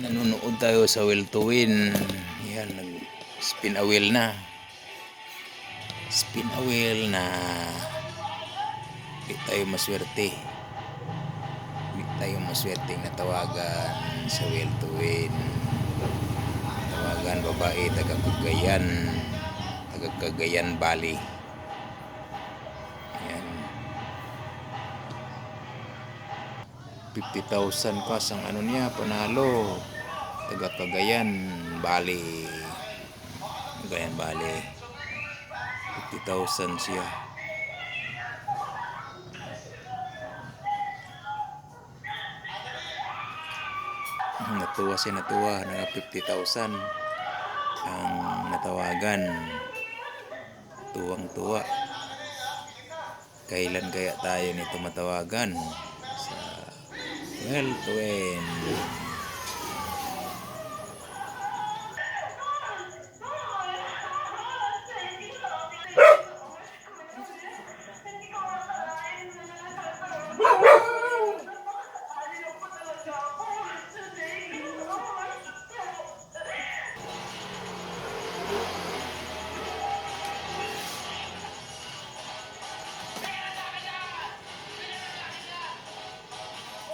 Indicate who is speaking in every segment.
Speaker 1: Nanonood tayo sa Will to Win. Yan, nag spin a wheel na. Spin a wheel na. Hindi tayo maswerte. Hindi tayo maswerte na tawagan sa Will to Win. Tawagan babae, taga Cagayan Valley. Yan. 50,000 pas ang ano niya, panalo. Taga Cagayan Valley. Cagayan Valley. 50,000 siya. Natuwa siya, natuwa. Naka 50,000 ang natawagan. Tuwang-tuwa. Kailan kaya tayo nito matawagan? Sa Will to Win.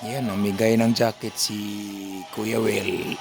Speaker 1: Yan, namigay ng jacket si Kuya Will.